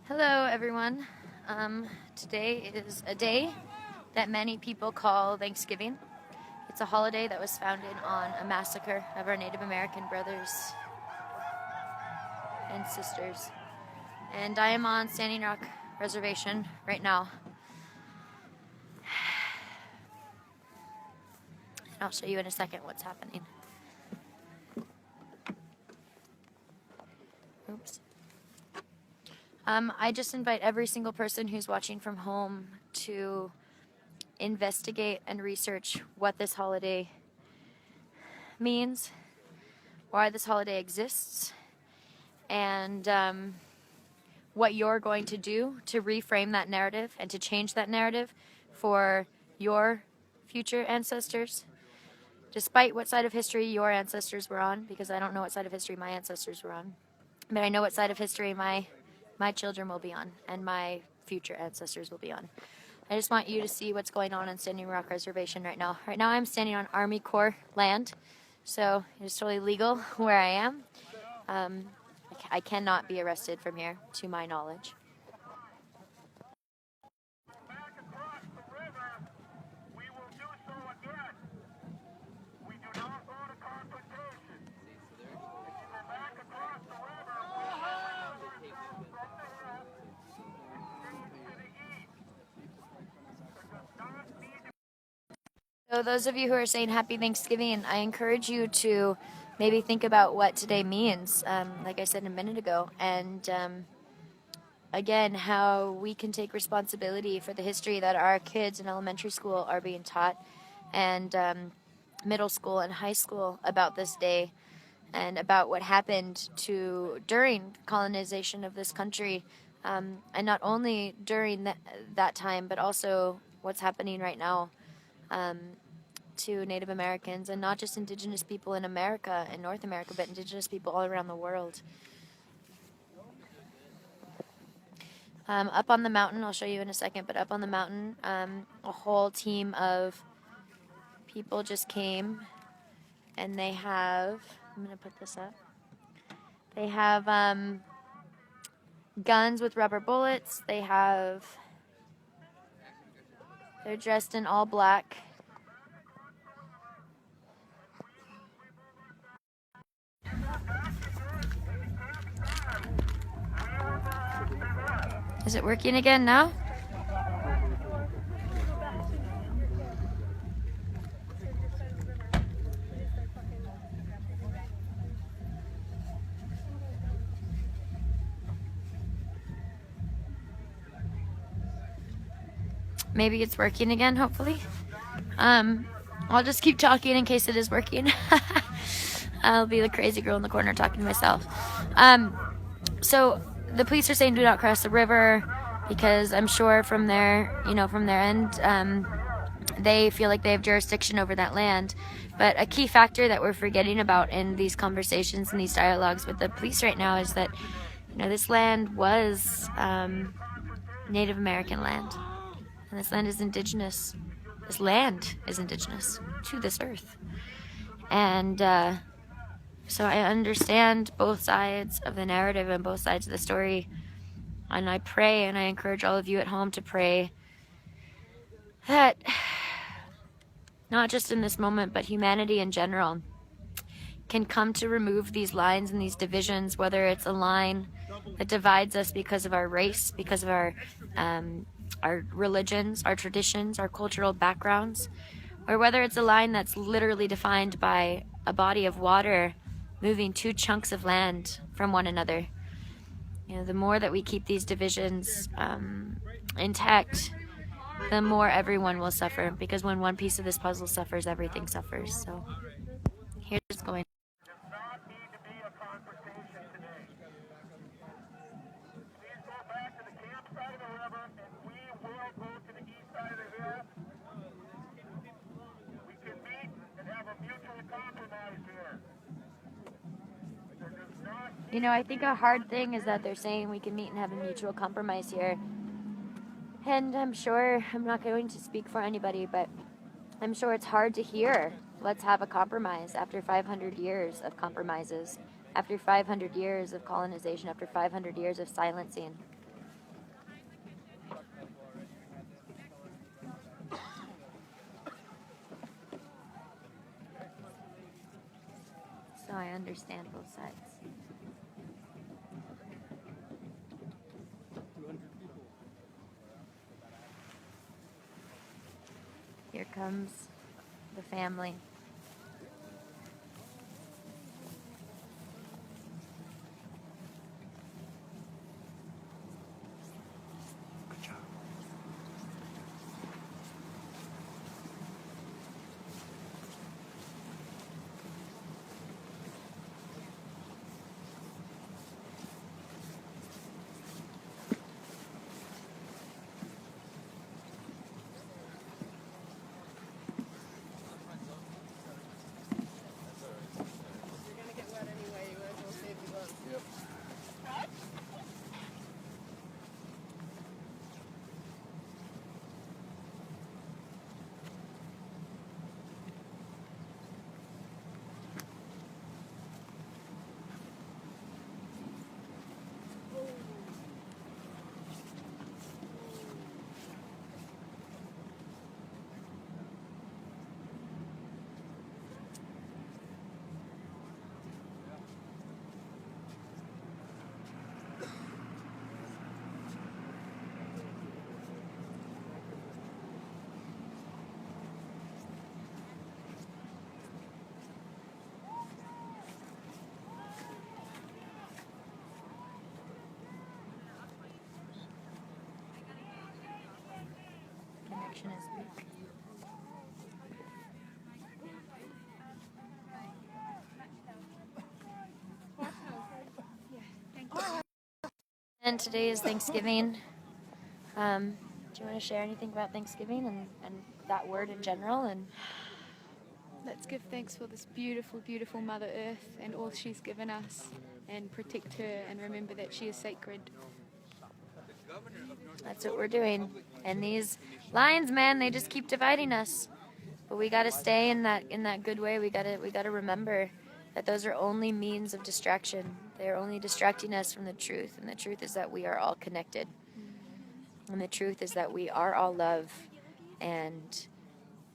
Hello everyone. Today is a day that many people call Thanksgiving. It's a holiday that was founded on a massacre of our Native American brothers and sisters. And I am on Standing Rock Reservation right now. And I'll show you in a second what's happening. Oops. I just invite every single person who's watching from home to investigate and research what this holiday means, why this holiday exists, and what you're going to do to reframe that narrative and to change that narrative for your future ancestors, despite what side of history your ancestors were on, because I don't know what side of history my ancestors were on, but I know what side of history my children will be on and my future ancestors will be on. I just want you to see what's going on Standing Rock Reservation right now. Right now I'm standing on Army Corps land, so it's totally legal where I am. I cannot be arrested from here, to my knowledge. So those of you who are saying Happy Thanksgiving, I encourage you to maybe think about what today means, like I said a minute ago, and again, how we can take responsibility for the history that our kids in elementary school are being taught, and middle school and high school about this day, and about what happened during colonization of this country, and not only during that time, but also what's happening right now to Native Americans, and not just Indigenous people in America and North America, but Indigenous people all around the world. Up on the mountain, I'll show you in a second, but up on the mountain, a whole team of people just came, and they have, I'm going to put this up, they have guns with rubber bullets, they're dressed in all black. Is it working again now? Maybe it's working again, hopefully. I'll just keep talking in case it is working. I'll be the crazy girl in the corner talking to myself. So the police are saying do not cross the river, because I'm sure from their end, they feel like they have jurisdiction over that land. But a key factor that we're forgetting about in these conversations and these dialogues with the police right now is that, this land was Native American land. And this land is indigenous. This land is indigenous to this earth. And so I understand both sides of the narrative and both sides of the story. And I pray, and I encourage all of you at home to pray that not just in this moment, but humanity in general can come to remove these lines and these divisions, whether it's a line that divides us because of our race, because of our religions, our traditions, our cultural backgrounds, or whether it's a line that's literally defined by a body of water moving two chunks of land from one another. The more that we keep these divisions intact, the more everyone will suffer, because when one piece of this puzzle suffers, everything suffers. So here's what's going on. I think a hard thing is that they're saying we can meet and have a mutual compromise here. And I'm sure, I'm not going to speak for anybody, but I'm sure it's hard to hear. Let's have a compromise after 500 years of compromises, after 500 years of colonization, after 500 years of silencing. So I understand both sides. 200 people. Here comes the family. Good job. You're gonna get wet anyway, you might as well save the gloves. Yep. Connection is weak. And today is Thanksgiving. Do you want to share anything about Thanksgiving and that word in general? And Let's give thanks for this beautiful, beautiful Mother Earth and all she's given us, and protect her and remember that she is sacred. that's what we're doing. And these lines, man, they just keep dividing us. But we gotta stay in that good way. We gotta remember that those are only means of distraction. They're only distracting us from the truth. And the truth is that we are all connected. And the truth is that we are all love. And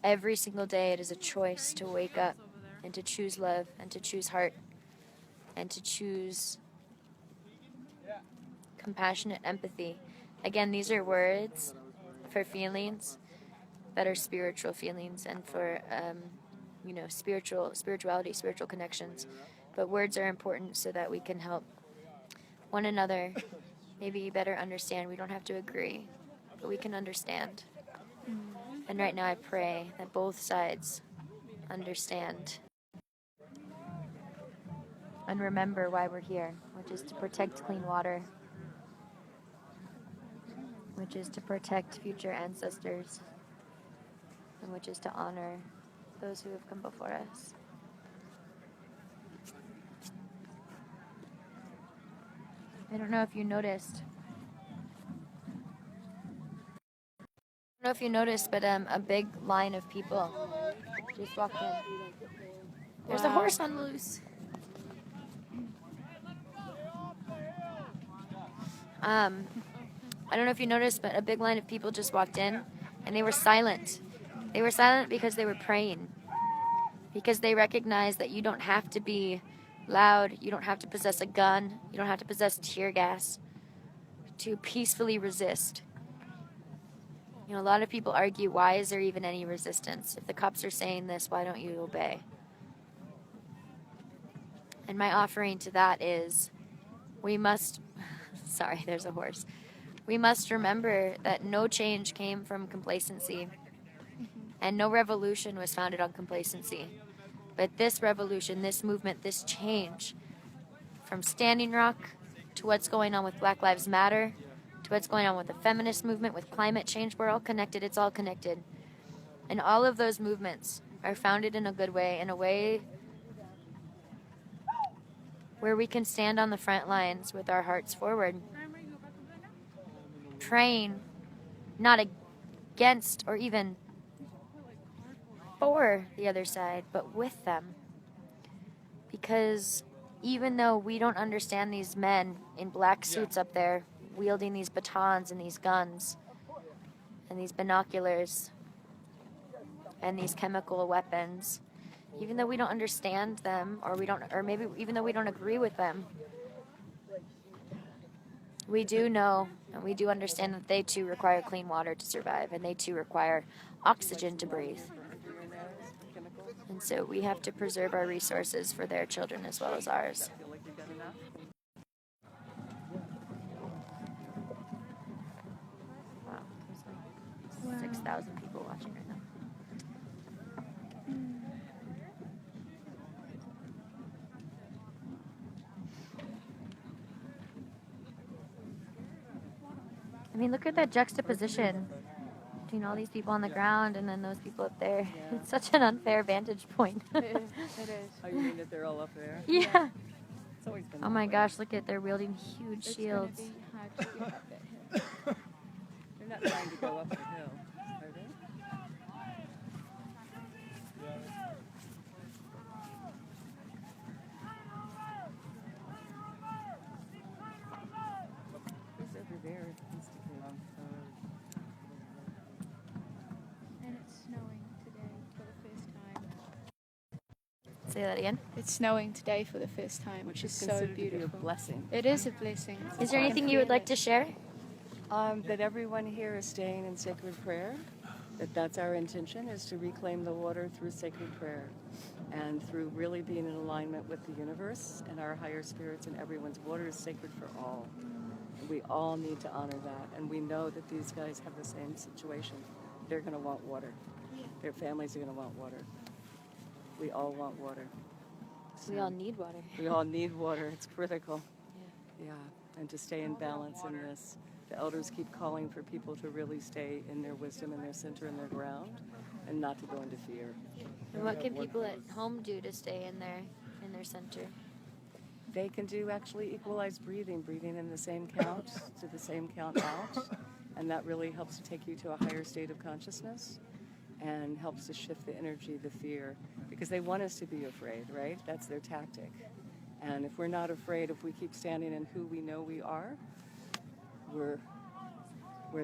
every single day it is a choice to wake up and to choose love and to choose heart and to choose compassionate empathy. Again, these are words for feelings that are spiritual feelings and for spirituality, spiritual connections. But words are important so that we can help one another maybe better understand. We don't have to agree, but we can understand. And right now I pray that both sides understand and remember why we're here, which is to protect clean water, which is to protect future ancestors, and which is to honor those who have come before us. I don't know if you noticed. But a big line of people just walked in. There's a horse on the loose. I don't know if you noticed, but a big line of people just walked in, and they were silent. They were silent because they were praying. Because they recognize that you don't have to be loud, you don't have to possess a gun, you don't have to possess tear gas to peacefully resist. You know, a lot of people argue, why is there even any resistance? If the cops are saying this, why don't you obey? And my offering to that is, we must, sorry, there's a horse. We must remember that no change came from complacency, and no revolution was founded on complacency. But this revolution, this movement, this change, from Standing Rock to what's going on with Black Lives Matter, to what's going on with the feminist movement, with climate change, we're all connected, it's all connected. And all of those movements are founded in a good way, in a way where we can stand on the front lines with our hearts forward, praying not against or even for the other side, but with them. Because even though we don't understand these men in black suits up there wielding these batons and these guns and these binoculars and these chemical weapons, even though we don't understand them, or maybe even though we don't agree with them, we do know and we do understand that they too require clean water to survive, and they too require oxygen to breathe. And so we have to preserve our resources for their children as well as ours. Feel like you've got enough? Wow, there's like 6,000 people watching right now. I mean, look at that juxtaposition between all these people on the ground and then those people up there. Yeah. It's such an unfair vantage point. It is. It is. Oh, you mean that they're all up there? Yeah. It's always been Oh that my way. gosh, look at they're wielding huge It's shields. going to be hard to get up that hill. They're not trying to go up the hill, are they? Who's over there? He's sticking along. And it's snowing today for the first time. Say that again. It's snowing today for the first time, which is so considered to be a beautiful. blessing. It is a blessing. Is there I anything can you would feel like it. to share? That everyone here is staying in sacred prayer. That's our intention, is to reclaim the water through sacred prayer and through really being in alignment with the universe and our higher spirits, and everyone's water is sacred for all. And we all need to honor that. And we know that these guys have the same situation. They're going to want water. Their families are going to want water. We all want water. We all need water. We all need water. It's critical. Yeah. Yeah, and to stay in balance in this. The elders keep calling for people to really stay in their wisdom and their center and their ground, and not to go into fear. And what can people at home do to stay in their center? They can do actually equalized breathing, breathing in the same count to the same count out, and that really helps to take you to a higher state of consciousness and helps to shift the energy, the fear, because they want us to be afraid, right? That's their tactic. And if we're not afraid, if we keep standing in who we know we are, we're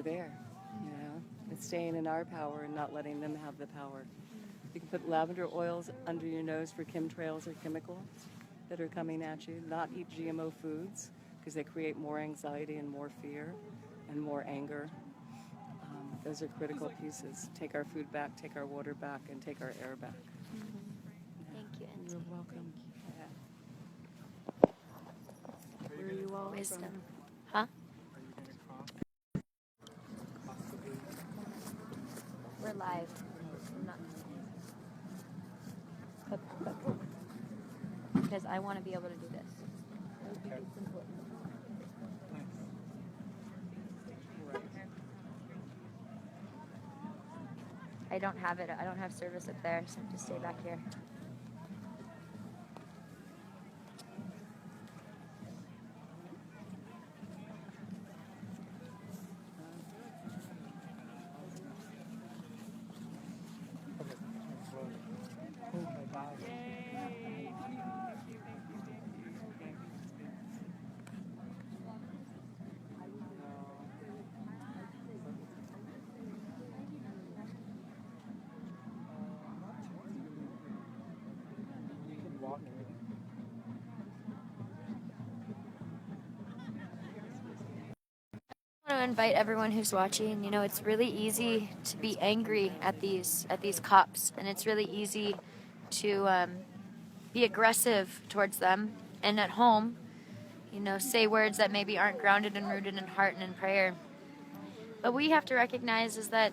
there, you know? It's staying in our power and not letting them have the power. You can put lavender oils under your nose for chemtrails or chemicals that are coming at you. Not eat GMO foods because they create more anxiety and more fear and more anger. Those are critical pieces. Take our food back, take our water back, and take our air back. Thank you, Auntie. You're welcome. Where are you all wisdom? Huh? We're live. I'm not. Because I want to be able to do this. I think it's important. I don't have it. I don't have service up there, so I have to stay back here. Oh my God. You can walk it. I want to invite everyone who's watching. You know, it's really easy to be angry at these cops, and it's really easy to be aggressive towards them. And at home, you know, say words that maybe aren't grounded and rooted in heart and in prayer. But what we have to recognize is that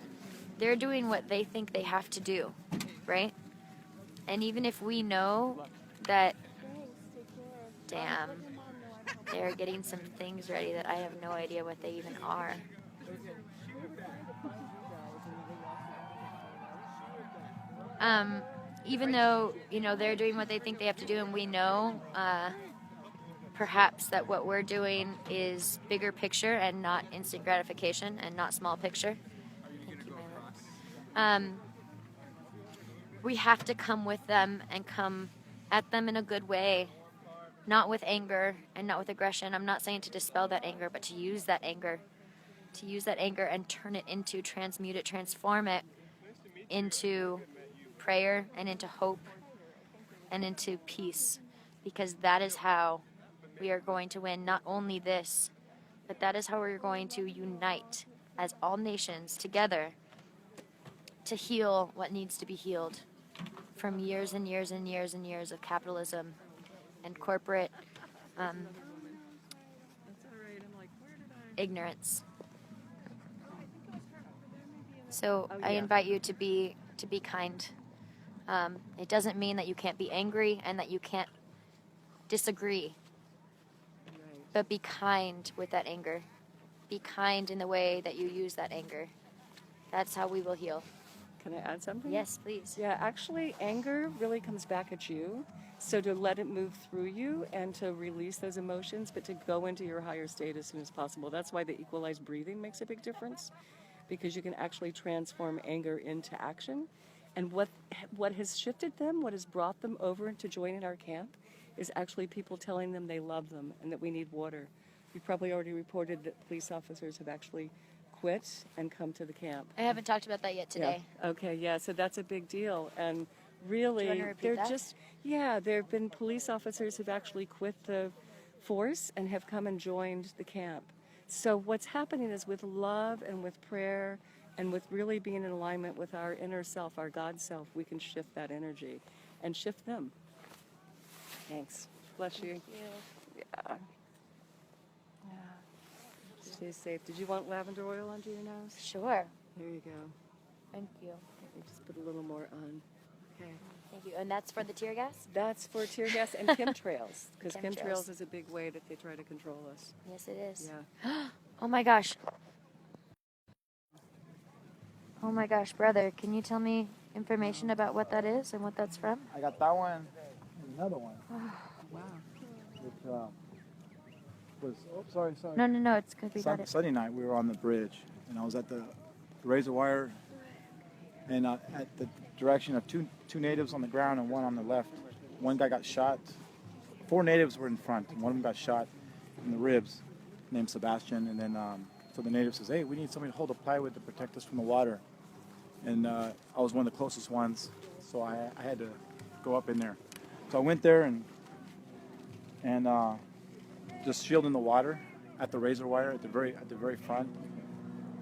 they're doing what they think they have to do, right? And even if we know that, damn, they're getting some things ready that I have no idea what they even are. Even though, you know, they're doing what they think they have to do, and we know perhaps that what we're doing is bigger picture and not instant gratification and not small picture. Thank you, my love. We have to come with them and come at them in a good way, not with anger and not with aggression. I'm not saying to dispel that anger, but to use that anger. To use that anger and turn it into, transmute it, transform it into prayer and into hope and into peace, because that is how we are going to win not only this, but that is how we're going to unite as all nations together to heal what needs to be healed from years and years and years and years of capitalism and corporate That's all right. I'm like, where did I? ignorance. So Oh, I yeah. invite you to be kind. It doesn't mean that you can't be angry and that you can't disagree, Right. but be kind with that anger. Be kind in the way that you use that anger. That's how we will heal. Can I add something? Yes, please. Yeah, actually, anger really comes back at you. So to let it move through you and to release those emotions, but to go into your higher state as soon as possible. That's why the equalized breathing makes a big difference, because you can actually transform anger into action. And what has shifted them, what has brought them over to join in our camp, is actually people telling them they love them and that we need water. You've probably already reported that police officers have actually quit and come to the camp. I haven't talked about that yet today. Yeah. Okay, yeah, so that's a big deal. And Do you really, want to repeat they're that? just, yeah, there have been police officers who've actually quit the force and have come and joined the camp. So what's happening is with love and with prayer and with really being in alignment with our inner self, our God self, we can shift that energy and shift them. Thanks. Bless you. Yeah. Yeah. Stay safe. Did you want lavender oil under your nose? Sure. There you go. Thank you. Let me just put a little more on. Okay. Thank you. And that's for the tear gas? That's for tear gas and chemtrails, because Chemtrails. chemtrails is a big way that they try to control us. Yes, it is. Yeah. Oh my gosh. Oh my gosh, brother, can you tell me information about what that is and what that's from? I got that one and another one. Wow. It was, oh, sorry. No, it's good. We got it. Sunday night, we were on the bridge, and I was at the razor wire, and at the direction of two natives on the ground and one on the left. One guy got shot. 4 natives were in front, and one of them got shot in the ribs, named Sebastian. And then, so the native says, "Hey, we need somebody to hold a plywood to protect us from the water." And I was one of the closest ones, so I had to go up in there. So I went there and just shielding the water at the razor wire at the very front.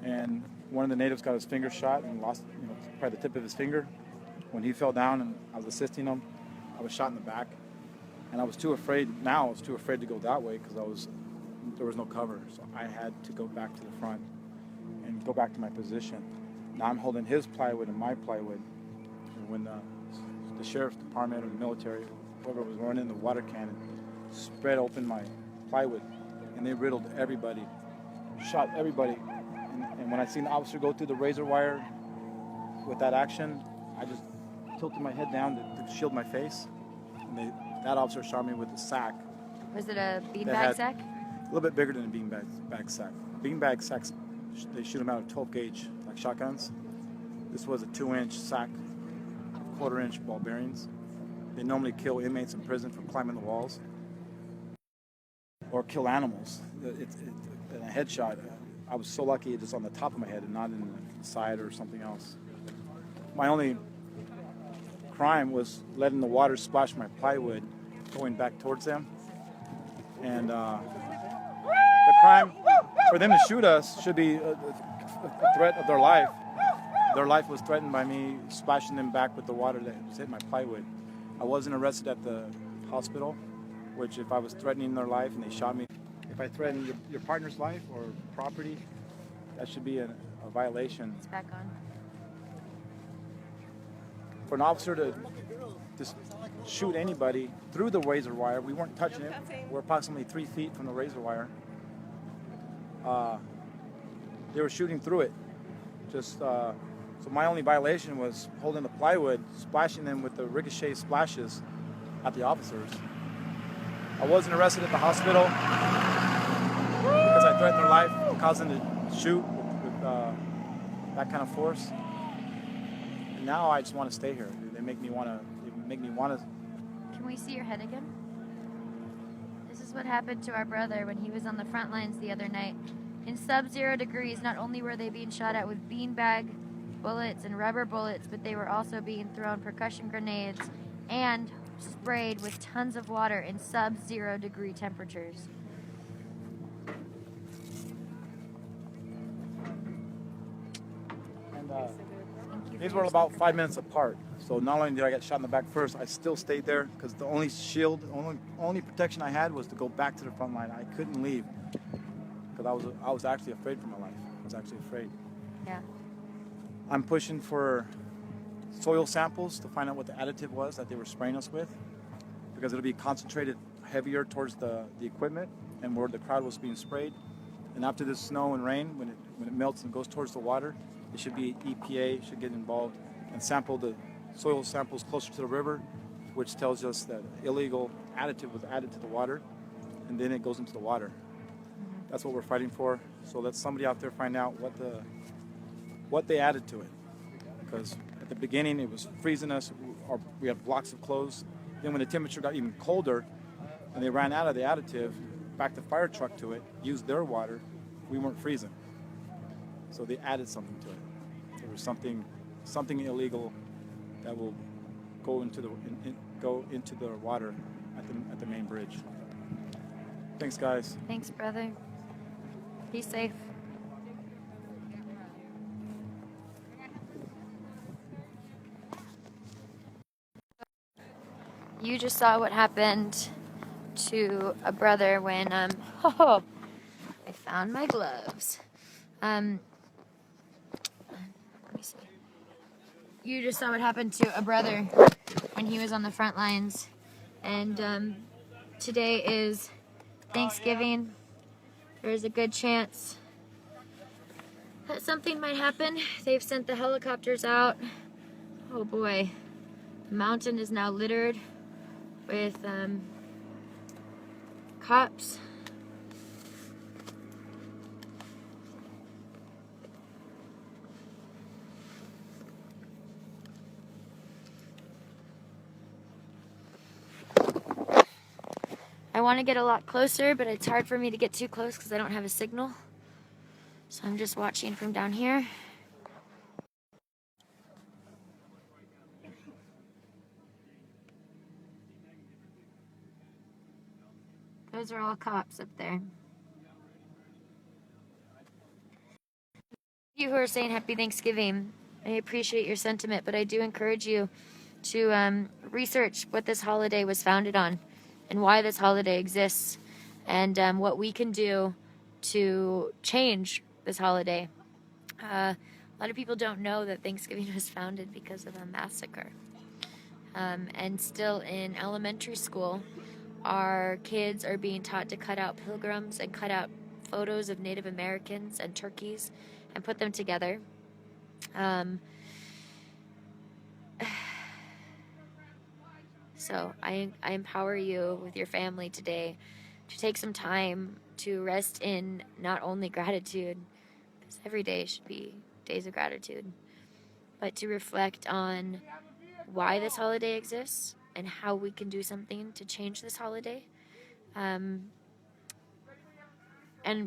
And one of the natives got his finger shot and lost, probably the tip of his finger. When he fell down and I was assisting him, I was shot in the back. And I was too afraid to go that way because there was no cover. So I had to go back to the front and go back to my position. Now I'm holding his plywood and my plywood. And when the sheriff's department or the military, whoever was running the water cannon, spread open my plywood, and they riddled everybody, shot everybody. And when I seen the officer go through the razor wire with that action, I just tilted my head down to shield my face. And that officer shot me with a sack. Was it a That beanbag had- sack? A little bit bigger than a beanbag sack. Beanbag sacks, they shoot them out of 12 gauge, like shotguns. This was a 2-inch sack, 1/4-inch ball bearings. They normally kill inmates in prison from climbing the walls or kill animals. In a headshot, I was so lucky it's on the top of my head and not in the side or something else. My only crime was letting the water splash my plywood going back towards them. And the crime for them to shoot us should be a threat of their life. Their life was threatened by me splashing them back with the water that was hitting my plywood. I wasn't arrested at the hospital, which if I was threatening their life and they shot me, if I threaten your partner's life or property, that should be a violation. It's back on. For an officer to just shoot anybody through the razor wire, we weren't touching it. We're approximately 3 feet from the razor wire. They were shooting through it. So my only violation was holding the plywood, splashing them with the ricochet splashes at the officers. I wasn't arrested at the hospital because I threatened their life, causing them to shoot with that kind of force. And now I just want to stay here. They make me want to. Can we see your head again? This is what happened to our brother when he was on the front lines the other night. In sub-zero degrees, not only were they being shot at with beanbag bullets and rubber bullets, but they were also being thrown percussion grenades and sprayed with tons of water in sub-0 degree temperatures. And Thank you these for were your about sacrifice. 5 minutes apart. So not only did I get shot in the back first, I still stayed there because the only shield, only protection I had was to go back to the front line. I couldn't leave because I was actually afraid for my life. I was actually afraid. Yeah. I'm pushing for soil samples to find out what the additive was that they were spraying us with, because it'll be concentrated heavier towards the equipment and where the crowd was being sprayed. And after this snow and rain, when it melts and goes towards the water, it should be EPA should get involved and sample the soil samples closer to the river, which tells us that illegal additive was added to the water, and then it goes into the water. That's what we're fighting for. So let somebody out there find out what they added to it, because at the beginning it was freezing us. We had blocks of clothes. Then when the temperature got even colder and they ran out of the additive, backed the fire truck to it, used their water, we weren't freezing. So they added something to it. There was something illegal that will go into the water at the main bridge. Thanks, guys. Thanks, brother. Be safe. You just saw what happened to a brother when oh, I found my gloves. Let me see. You just saw what happened to a brother when he was on the front lines, and today is Thanksgiving. There's a good chance that something might happen. They've sent the helicopters out. Oh boy, the mountain is now littered with cops. I want to get a lot closer, but it's hard for me to get too close because I don't have a signal. So I'm just watching from down here. Those are all cops up there. You who are saying Happy Thanksgiving, I appreciate your sentiment, but I do encourage you to research what this holiday was founded on and why this holiday exists, and what we can do to change this holiday. A lot of people don't know that Thanksgiving was founded because of a massacre. And still in elementary school, our kids are being taught to cut out pilgrims and cut out photos of Native Americans and turkeys and put them together. So I empower you with your family today to take some time to rest in not only gratitude, because every day should be days of gratitude, but to reflect on why this holiday exists and how we can do something to change this holiday, and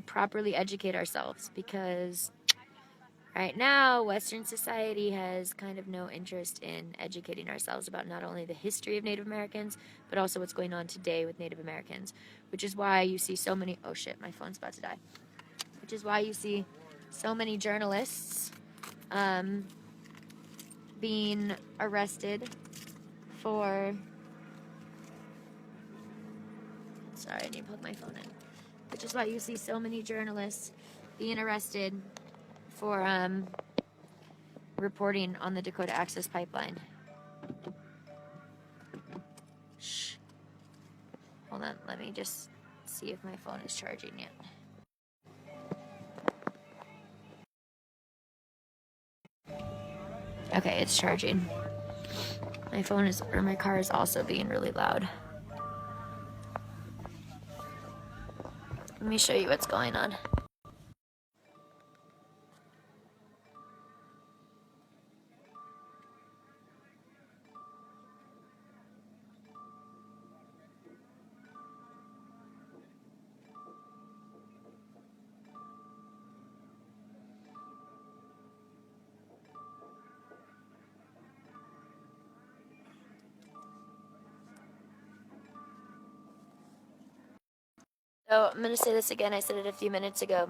properly educate ourselves, because right now Western society has kind of no interest in educating ourselves about not only the history of Native Americans, but also what's going on today with Native Americans, which is why you see so many, oh shit, my phone's about to die, which is why you see so many journalists being arrested for, sorry, I need to plug my phone in, which is why you see so many journalists being arrested for reporting on the Dakota Access Pipeline. Shh. Hold on, let me just see if my phone is charging yet. Okay, it's charging. My phone is, or my car is also being really loud. Let me show you what's going on. So I'm going to say this again. I said it a few minutes ago.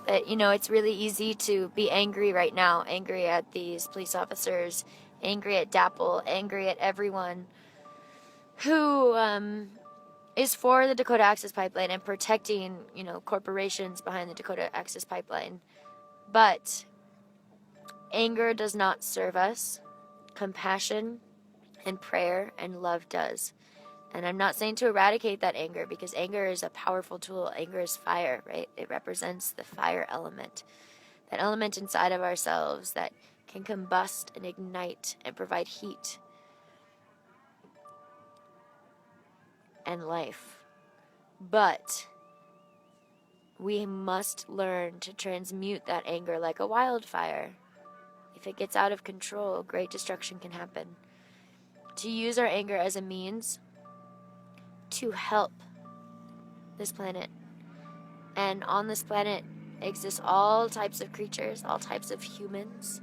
That, you know, it's really easy to be angry right now. Angry at these police officers. Angry at DAPL. Angry at everyone who is for the Dakota Access Pipeline and protecting, you know, corporations behind the Dakota Access Pipeline. But anger does not serve us. Compassion and prayer and love does. And I'm not saying to eradicate that anger, because anger is a powerful tool. Anger is fire, right? It represents the fire element. That element inside of ourselves that can combust and ignite and provide heat and life. But we must learn to transmute that anger like a wildfire. If it gets out of control, great destruction can happen. To use our anger as a means to help this planet. And on this planet exist all types of creatures, all types of humans,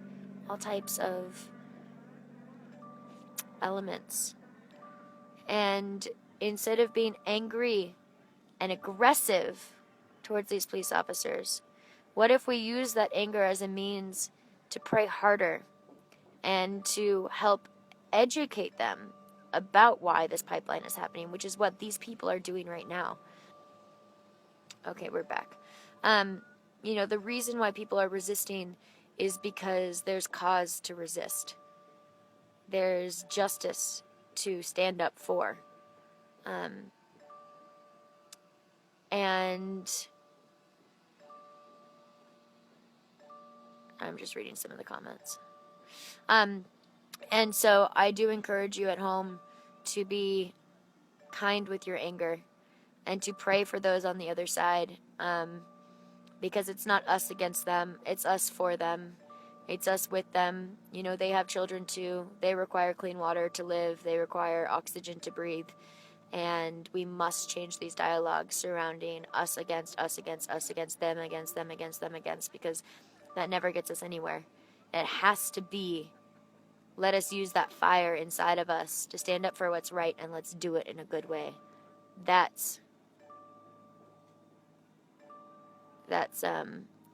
all types of elements. And instead of being angry and aggressive towards these police officers, what if we use that anger as a means to pray harder and to help educate them about why this pipeline is happening, which is what these people are doing right now. Okay, we're back. You know, the reason why people are resisting is because there's cause to resist. There's justice to stand up for. And I'm just reading some of the comments. And so I do encourage you at home to be kind with your anger and to pray for those on the other side, because it's not us against them, it's us for them, it's us with them. You know, they have children too. They require clean water to live, they require oxygen to breathe, and we must change these dialogues surrounding us against us against us against them against them against them against, because that never gets us anywhere. It has to be, let us use that fire inside of us to stand up for what's right, and let's do it in a good way. That's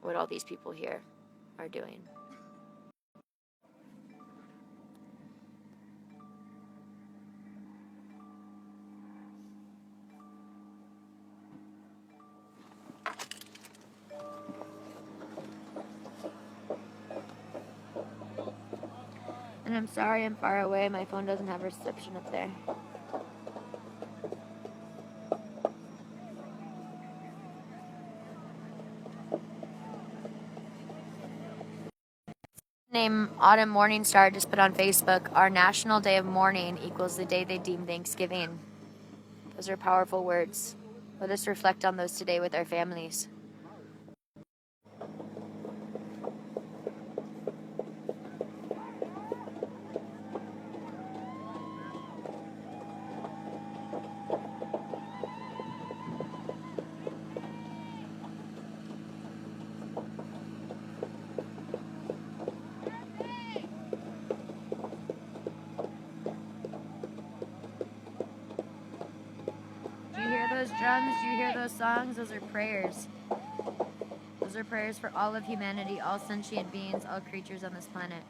what all these people here are doing. And I'm sorry I'm far away. My phone doesn't have reception up there. Name Autumn Morningstar just put on Facebook, our National Day of Mourning equals the day they deem Thanksgiving. Those are powerful words. Let us reflect on those today with our families. Do you hear those drums? Do you hear those songs? Those are prayers. Those are prayers for all of humanity, all sentient beings, all creatures on this planet.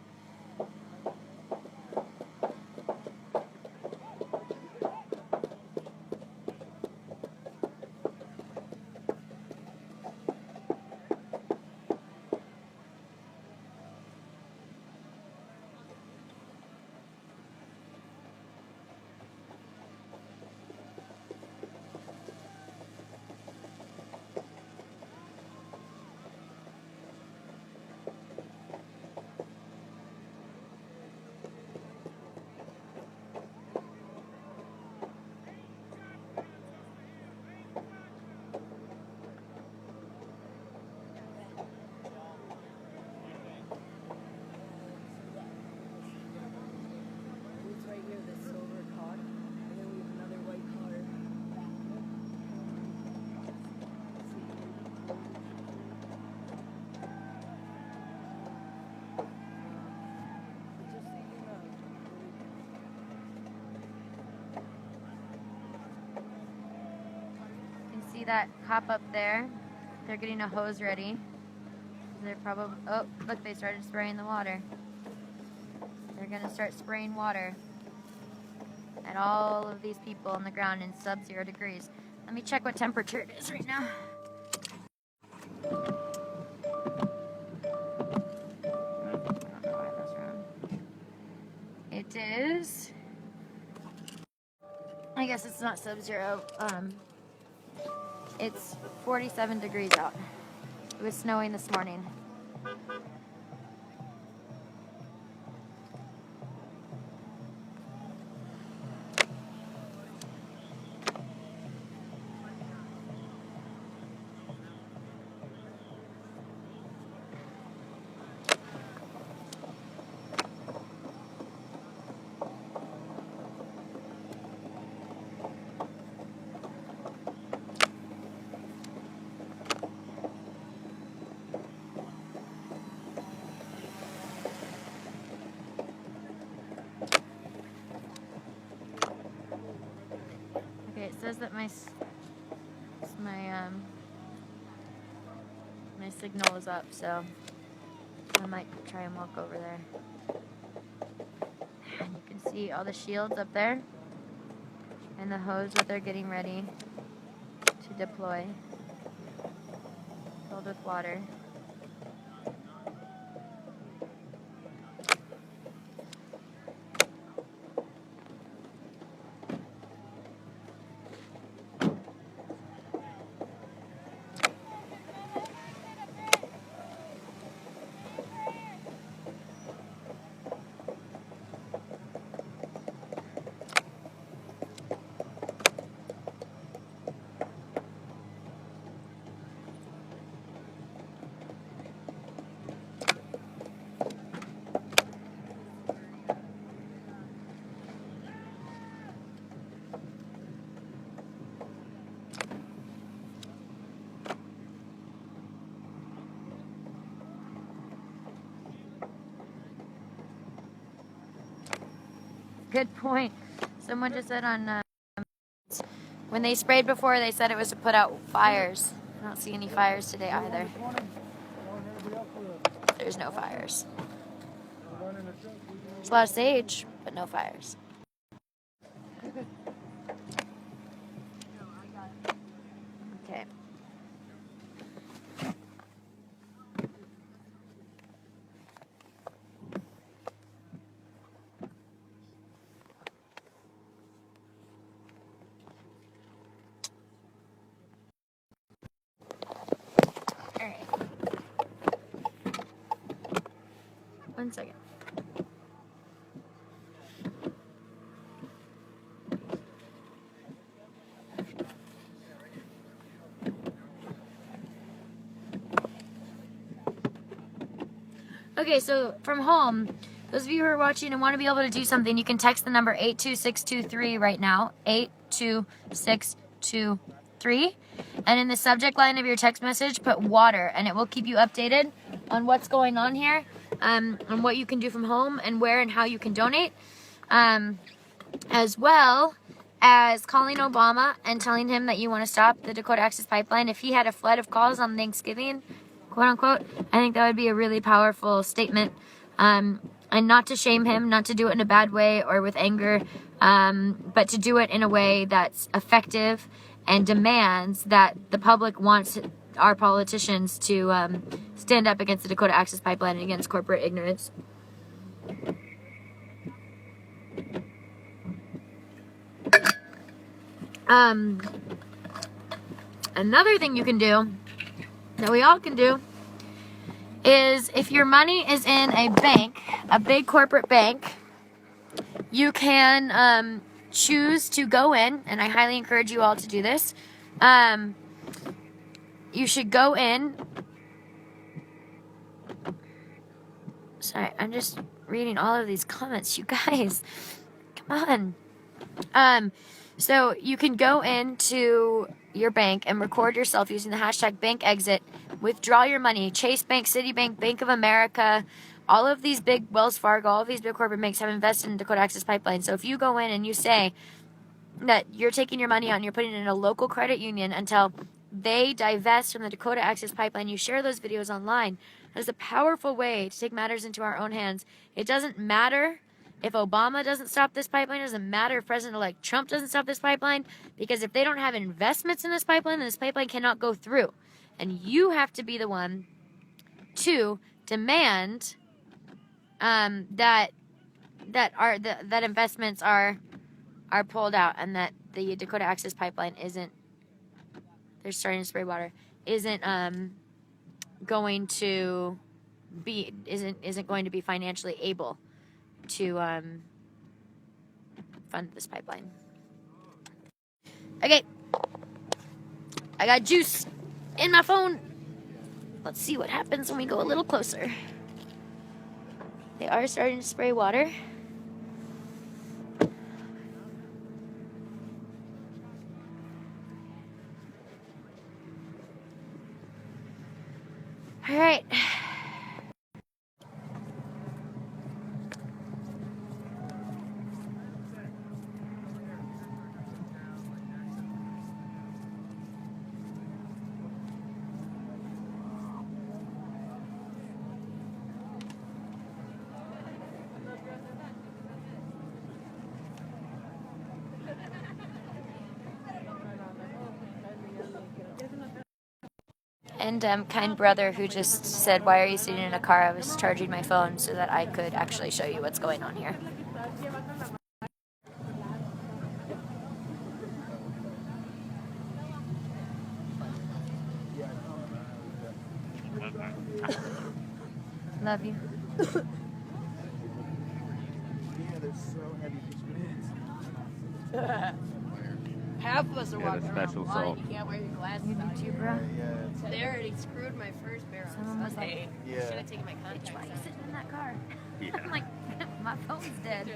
that cop up there? They're getting a hose ready. They're probably, oh, look, they started spraying the water. They're gonna start spraying water at all of these people on the ground in sub-0 degrees. Let me check what temperature it is right now. I don't know why that's wrong. It is, I guess it's not sub-0. It's 47 degrees out. It was snowing this morning. Okay, it says that my signal is up, so I might try and walk over there. And you can see all the shields up there and the hose that they're getting ready to deploy, filled with water. Good point. Someone just said on when they sprayed before, they said it was to put out fires. I don't see any fires today either. There's no fires. There's a lot of sage, but no fires. Okay. Alright. 1 second. Okay, so from home, those of you who are watching and want to be able to do something, you can text the number 82623 right now, 82623, and in the subject line of your text message, put water, and it will keep you updated on what's going on here, and what you can do from home, and where and how you can donate, as well as calling Obama and telling him that you want to stop the Dakota Access Pipeline. If he had a flood of calls on Thanksgiving, quote unquote, I think that would be a really powerful statement, and not to shame him, not to do it in a bad way or with anger, but to do it in a way that's effective and demands that the public wants our politicians to stand up against the Dakota Access Pipeline and against corporate ignorance. Another thing you can do, that we all can do, is if your money is in a bank, a big corporate bank, you can choose to go in, and I highly encourage you all to do this. You should go in. Sorry, I'm just reading all of these comments, you guys. Come on. So you can go into your bank and record yourself using the hashtag BankExit. Withdraw your money. Chase Bank, Citibank, Bank of America, all of these big, Wells Fargo, all of these big corporate banks have invested in Dakota Access Pipeline. So if you go in and you say that you're taking your money out and you're putting it in a local credit union until they divest from the Dakota Access Pipeline, you share those videos online. That is a powerful way to take matters into our own hands. It doesn't matter if Obama doesn't stop this pipeline. It doesn't matter if President-elect Trump doesn't stop this pipeline. Because if they don't have investments in this pipeline, then this pipeline cannot go through. And you have to be the one to demand that investments are pulled out, and that the Dakota Access Pipeline isn't going to be financially able to fund this pipeline. Okay, I got juice in my phone. Let's see what happens when we go a little closer. They are starting to spray water. All right. And kind brother who just said, "Why are you sitting in a car?" I was charging my phone so that I could actually show you what's going on here. Love you. Yeah, they're so heavy. Half of us are walking around special blind. salt. You can't wear your glasses You out do too, here. bro. Yeah, They already screwed my first pair Someone on was like, Sunday. Yeah. Should have taken my "Bitch, contacts why are you out. sitting in that car?" Yeah. I'm like, my phone's dead.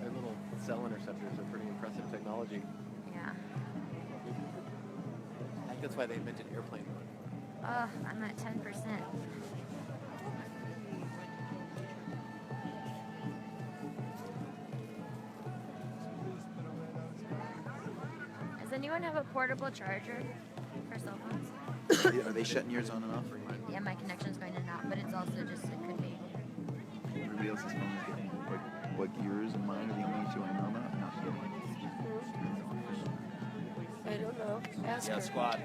Their little cell interceptors are pretty impressive technology. Yeah. I think that's why they invented airplane mode. Oh, I'm at 10%. Does anyone have a portable charger for cell phones? Are they shutting yours on and off? Yeah, my connection's going in and out, but it's also just, it could be. Everybody else's phone is getting like yours and mine are the only two I know about. Not I don't know. Ask Yeah, her. squad.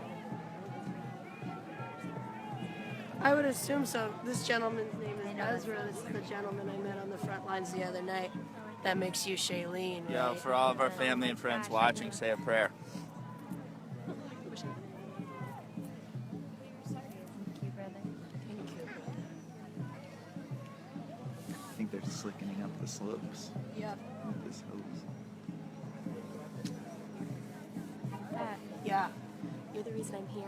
I would assume so. This gentleman's name is Ezra. This is the gentleman I met on the front lines the other night. That makes you Shailene, right? Yeah, for all of our family and friends watching, say a prayer. Thank you, brother. I think they're slickening up the slopes Yep. with this hose. Yeah. You're the reason I'm here.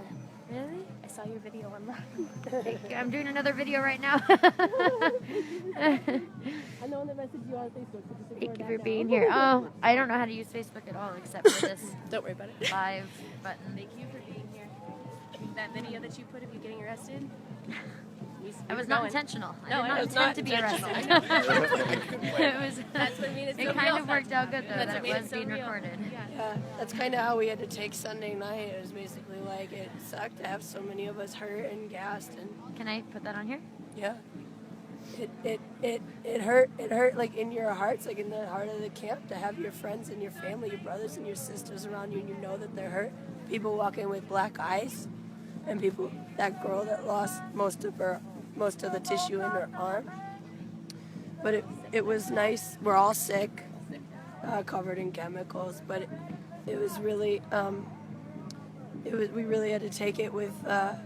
Really? I saw your video online. Thank you. I'm doing another video right now. I know that message you on Facebook. So just Thank you ignore for that being now. here. Oh, I don't know how to use Facebook at all except for this Don't worry about it. live button. Thank you for being here. That video that you put of you getting arrested. It was not intentional. No, I it did was not not intend to be intentional. arrested. It was. That's what made it so It kind real. of worked out good though That's that what it made was it so being real. recorded. Yeah. Yeah, that's kind of how we had to take Sunday night. It was basically like it sucked to have so many of us hurt and gassed, and Can I put that on here? yeah, it hurt like in your hearts, like in the heart of the camp, to have your friends and your family, your brothers and your sisters around you, and you know that they're hurt. People walking with black eyes, and that girl that lost most of the tissue in her arm. But it was nice. We're all sick, covered in chemicals, but it was really we really had to take it with love.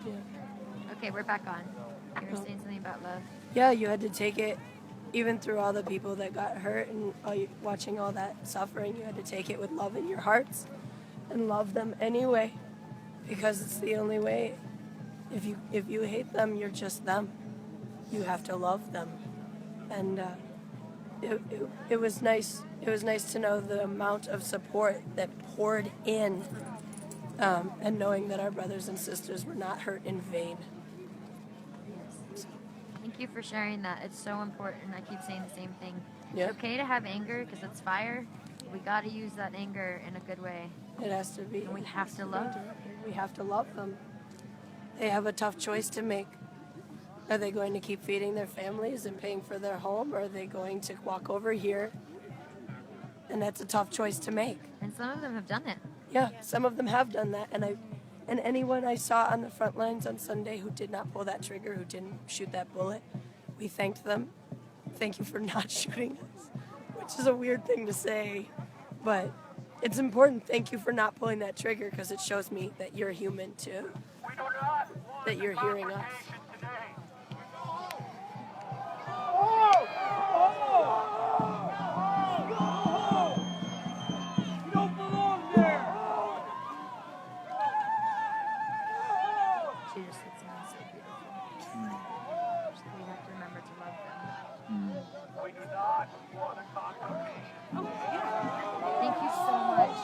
Yeah. Okay, we're back on. You were saying something about love. Yeah, you had to take it, even through all the people that got hurt and watching all that suffering. You had to take it with love in your hearts, and love them anyway, because it's the only way. If you hate them, you're just them. You have to love them, and it was nice. It was nice to know the amount of support that poured in and knowing that our brothers and sisters were not hurt in vain. Thank you for sharing that. It's so important. I keep saying the same thing. Yeah. It's okay to have anger because it's fire. We got to use that anger in a good way. It has to be. And we have to love. We have to love them. They have a tough choice to make. Are they going to keep feeding their families and paying for their home, or are they going to walk over here? And that's a tough choice to make. And some of them have done it. Yeah, some of them have done that, and anyone I saw on the front lines on Sunday who did not pull that trigger, who didn't shoot that bullet, we thanked them. Thank you for not shooting us, which is a weird thing to say, but it's important. Thank you for not pulling that trigger because it shows me that you're human too, that you're hearing us. She just sits around so beautiful. We have to remember to love them. Thank you so much.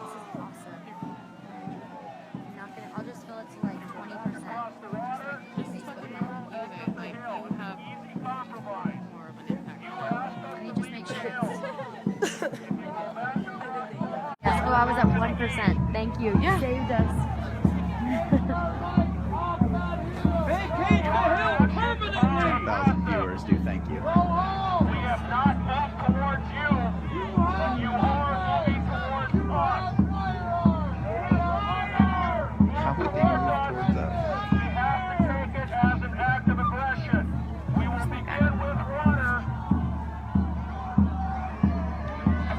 This is awesome. I'm not gonna. I'll just fill it to like 20%. Just like the Facebook level. Like, you have more of an impact. Let me just make sure it's. Yes. Oh, I was at 1%. Thank you. You saved us. 10,000 viewers do thank you. We have not moved towards you, but you are moving towards us. How would they move towards us? We have to take it as an act of aggression. We will begin with water.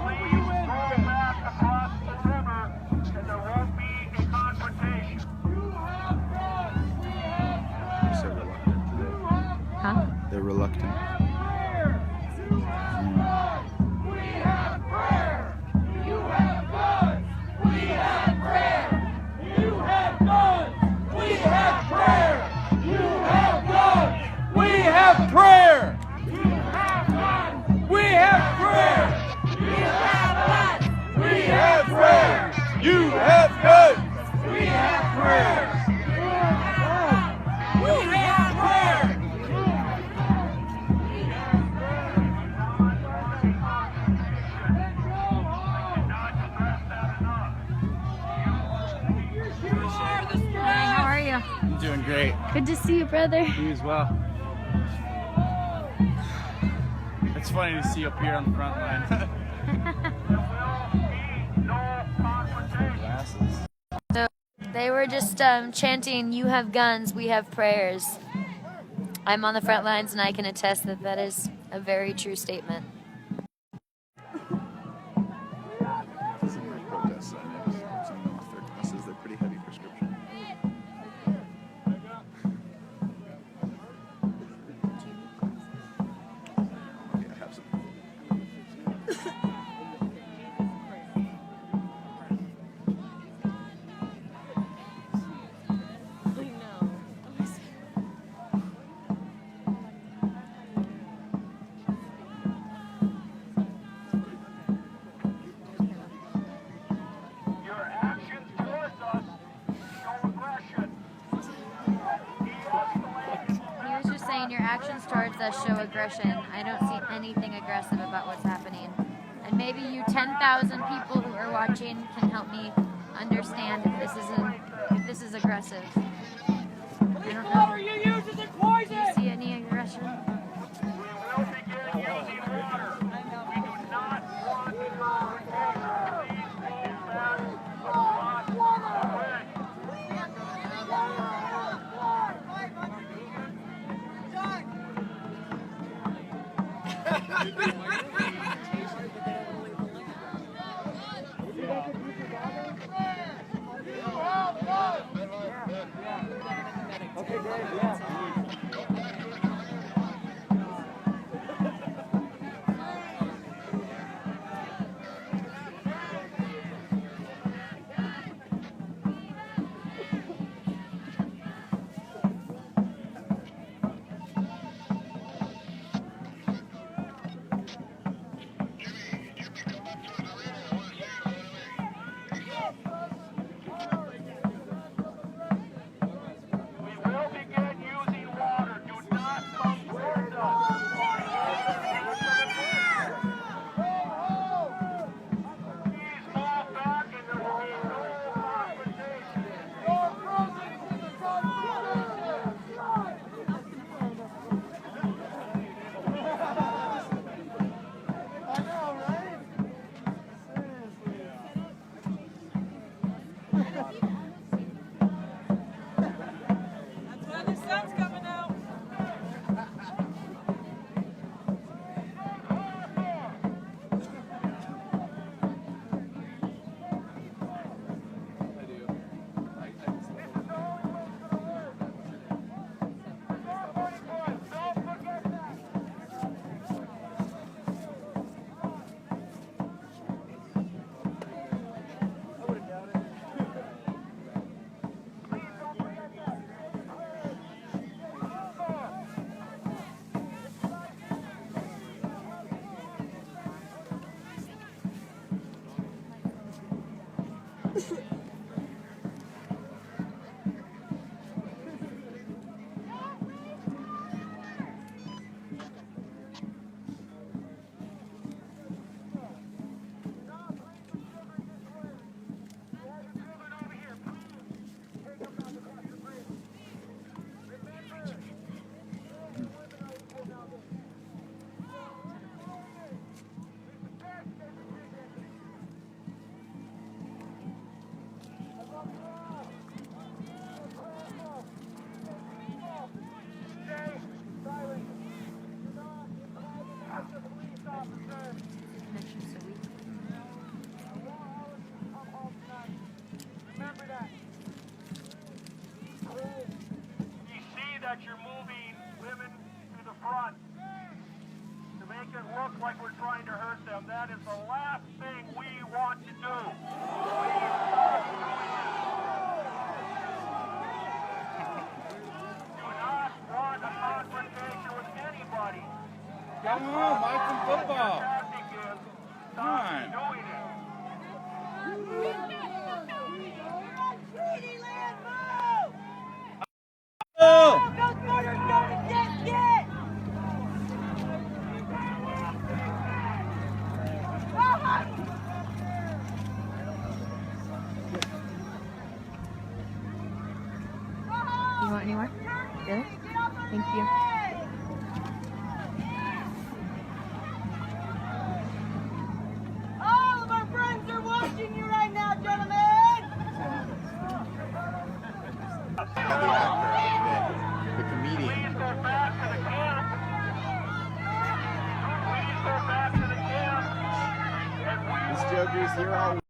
Please roll back across the river, and there won't be a confrontation. They're so reluctant today. Huh? They're reluctant. Hi, how are you? I'm doing great. Good to see you, brother. You as well. It's funny to see you up here on the front line. Glasses. So they were just chanting, "You have guns, we have prayers." I'm on the front lines, and I can attest that that is a very true statement. Some of the protests I know, some of them off their glasses, they're pretty heavy prescription. Okay, I have some. Your actions towards us show aggression. He was just saying your actions towards us show aggression. I don't see anything aggressive about what's happening. And maybe you 10,000 people who are watching can help me understand if this is aggressive. I don't know. Do you see any aggression? We will begin using water. We do not want your protection. Please roll back across the way. that you're moving women to the front to make it look like we're trying to hurt them. That is the last thing we want to do. Please stop doing that. Do not want a confrontation with anybody. Come on, watch some football. Tactic is Come on. stop doing it. Oh! You want any more? Really? Thank you. All of our friends are watching you right now, gentlemen! The comedian. Please go back to the camp. Please go back to the camp. And we This Joker's here all